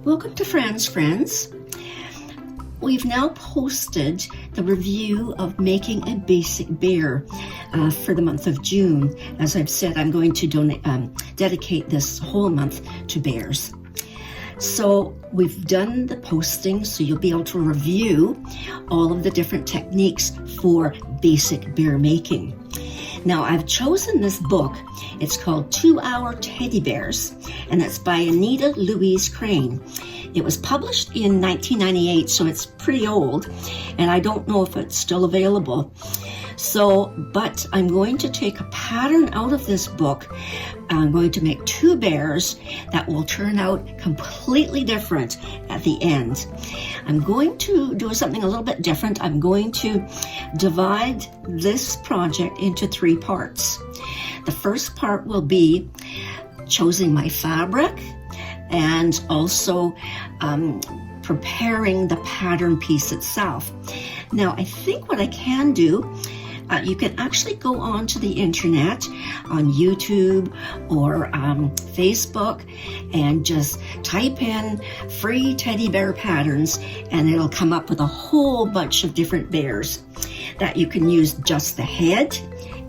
Welcome to Fran's Friends. We've now posted the review of making a basic bear for the month of June. As I've said, I'm going to dedicate this whole month to bears. So we've done the posting, so you'll be able to review all of the different techniques for basic bear making. Now, I've chosen this book. It's called 2 Hour Teddy Bears, and it's by Anita Louise Crane. It was published in 1998, so it's pretty old, and I don't know if it's still available. But I'm going to take a pattern out of this book. I'm going to make 2 bears that will turn out completely different at the end. I'm going to do something a little bit different. I'm going to divide this project into 3 parts. The first part will be choosing my fabric and also preparing the pattern piece itself. Now, I think what I can do, you can actually go onto the internet on YouTube or Facebook and just type in free teddy bear patterns, and it'll come up with a whole bunch of different bears that you can use just the head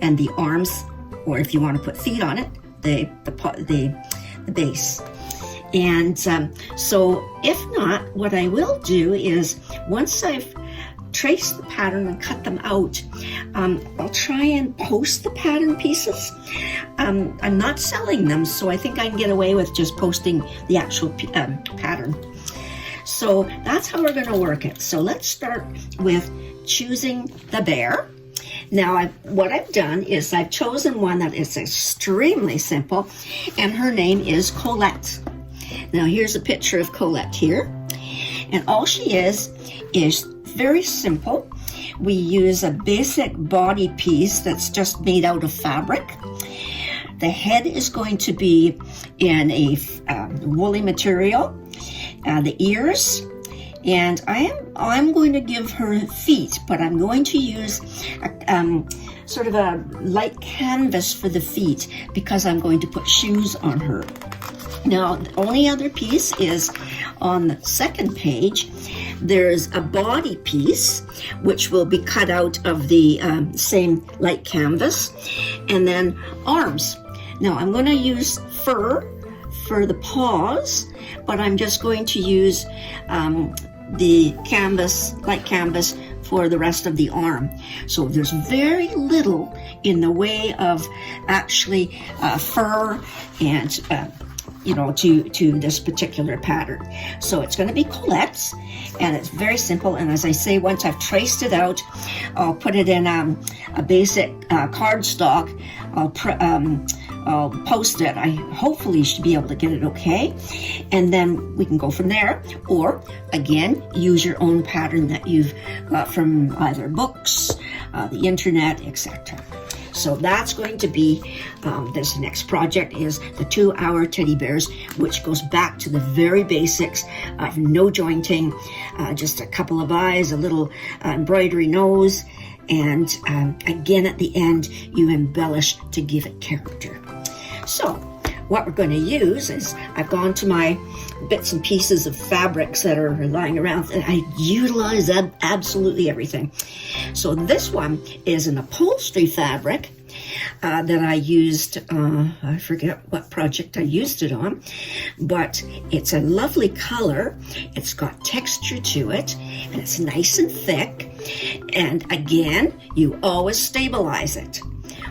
and the arms, or if you want to put feet on it, the base. And so if not, what I will do is once I've trace the pattern and cut them out, I'll try and post the pattern pieces. I'm not selling them, so I think I can get away with just posting the actual pattern. So that's how we're going to work it. So let's start with choosing the bear. Now, what I've done is I've chosen one that is extremely simple, and her name is Colette. Now, here's a picture of Colette here, and all she is very simple. We use a basic body piece that's just made out of fabric. The head is going to be in a woolly material, the ears, and I'm going to give her feet, but I'm going to use sort of a light canvas for the feet because I'm going to put shoes on her. Now, the only other piece is on the second page. There's a body piece, which will be cut out of the same light canvas, and then arms. Now, I'm going to use fur for the paws, but I'm just going to use the light canvas for the rest of the arm. So there's very little in the way of actually fur and to this particular pattern. So it's going to be Colette's, and it's very simple. And as I say, once I've traced it out, I'll put it in a basic cardstock. I'll post it. I hopefully should be able to get it okay, and then we can go from there. Or again, use your own pattern that you've got from either books, the internet, etc. So that's going to be, this next project is the 2 Hour Teddy Bears, which goes back to the very basics of no jointing, just a couple of eyes, a little embroidery nose, and again at the end, you embellish to give it character. So what we're going to use is I've gone to my bits and pieces of fabrics that are lying around, and I utilize absolutely everything. So this one is an upholstery fabric that I used, I forget what project I used it on, but it's a lovely color. It's got texture to it, and it's nice and thick. And again, you always stabilize it.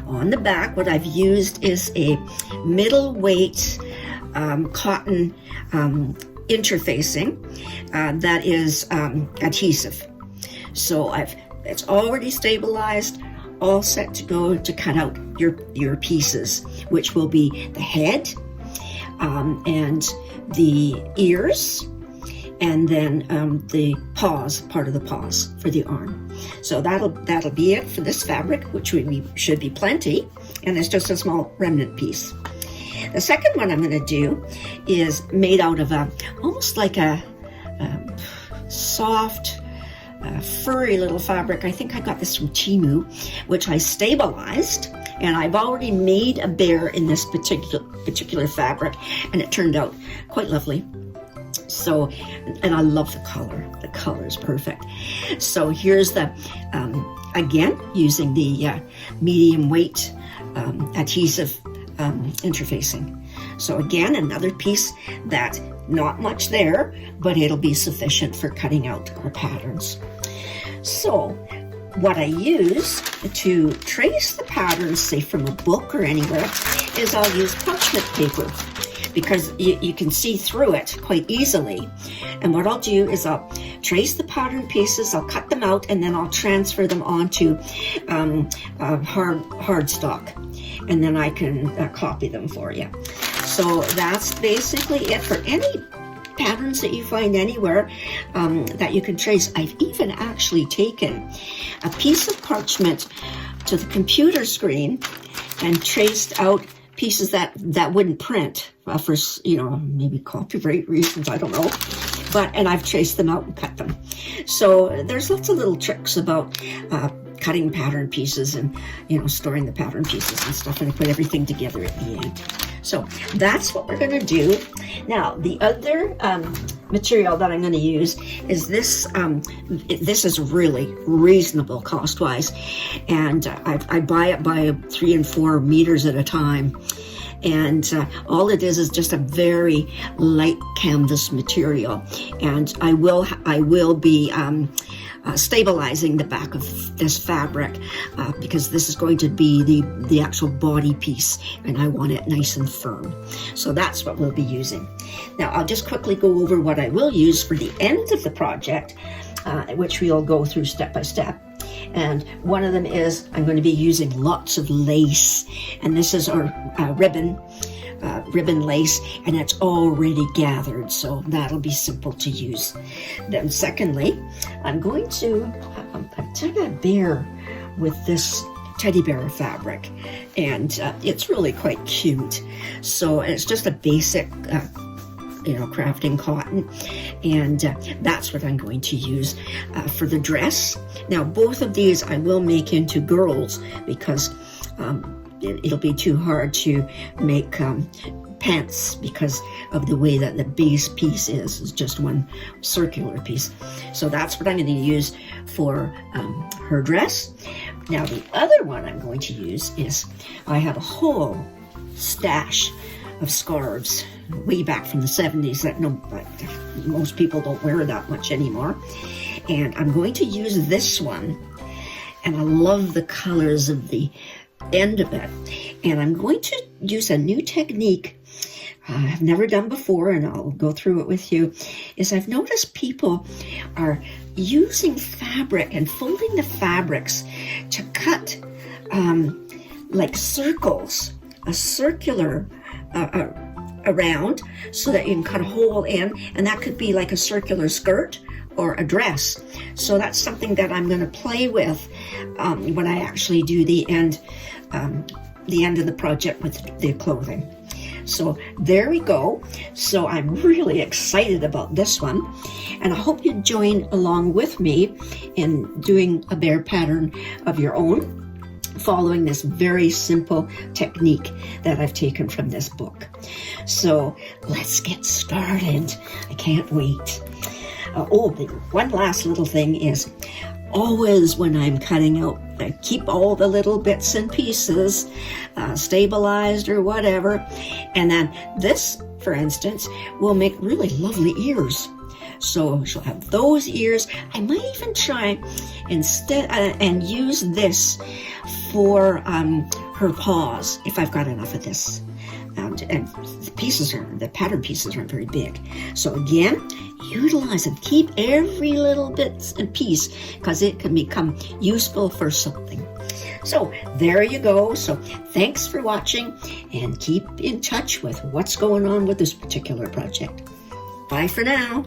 On the back, what I've used is a middleweight cotton interfacing that is adhesive. So it's already stabilized, all set to go to cut out your pieces, which will be the head and the ears, and then the paws, part of the paws for the arm. So that'll be it for this fabric, which should be plenty, and it's just a small remnant piece. The second one I'm going to do is made out of almost like a soft, furry little fabric. I think I got this from Temu, which I stabilized, and I've already made a bear in this particular fabric, and it turned out quite lovely. So, and I love the color. The color is perfect. So here's the, again, using the medium weight adhesive interfacing. So again, another piece that not much there, but it'll be sufficient for cutting out our patterns. So what I use to trace the patterns, say from a book or anywhere, is I'll use parchment paper, because you can see through it quite easily. And what I'll do is I'll trace the pattern pieces, I'll cut them out, and then I'll transfer them onto hard stock, and then I can copy them for you. So that's basically it for any patterns that you find anywhere that you can trace. I've even actually taken a piece of parchment to the computer screen and traced out pieces that wouldn't print for, maybe copyright reasons, I don't know. And I've traced them out and cut them. So there's lots of little tricks about cutting pattern pieces and, storing the pattern pieces and stuff, and I put everything together at the end. So that's what we're going to do. Now, the other material that I'm going to use is this. This is really reasonable cost-wise, and I buy it by 3 and 4 meters at a time. And all it is just a very light canvas material, and I will be stabilizing the back of this fabric because this is going to be the actual body piece, and I want it nice and firm. So that's what we'll be using. Now I'll just quickly go over what I will use for the end of the project, which we'll go through step by step. And one of them is I'm going to be using lots of lace, and this is our ribbon lace, and it's already gathered, so that'll be simple to use. Then secondly, I'm going to take a bear with this teddy bear fabric, and it's really quite cute. So it's just a basic crafting cotton, and that's what I'm going to use for the dress. Now both of these I will make into girls, because it'll be too hard to make pants because of the way that the base piece is just one circular piece. So that's what I'm going to use for her dress. Now the other one I'm going to use is, I have a whole stash of scarves way back from the 70s that most people don't wear that much anymore. And I'm going to use this one, and I love the colors of the end of it. And I'm going to use a new technique I've never done before, and I'll go through it with you, is I've noticed people are using fabric and folding the fabrics to cut like circles, a circular around, so that you can cut a hole in, and that could be like a circular skirt or a dress. So that's something that I'm going to play with when I actually do the end of the project with the clothing. So there we go. So I'm really excited about this one, and I hope you join along with me in doing a bear pattern of your own, following this very simple technique that I've taken from this book. So let's get started. I can't wait. The one last little thing is, always when I'm cutting out, I keep all the little bits and pieces stabilized or whatever. And then this, for instance, will make really lovely ears. So she'll have those ears. I might even try instead and use this for her paws, if I've got enough of this. And the pattern pieces aren't very big. So again, utilize and keep every little bit and piece, because it can become useful for something. So there you go. So thanks for watching, and keep in touch with what's going on with this particular project. Bye for now.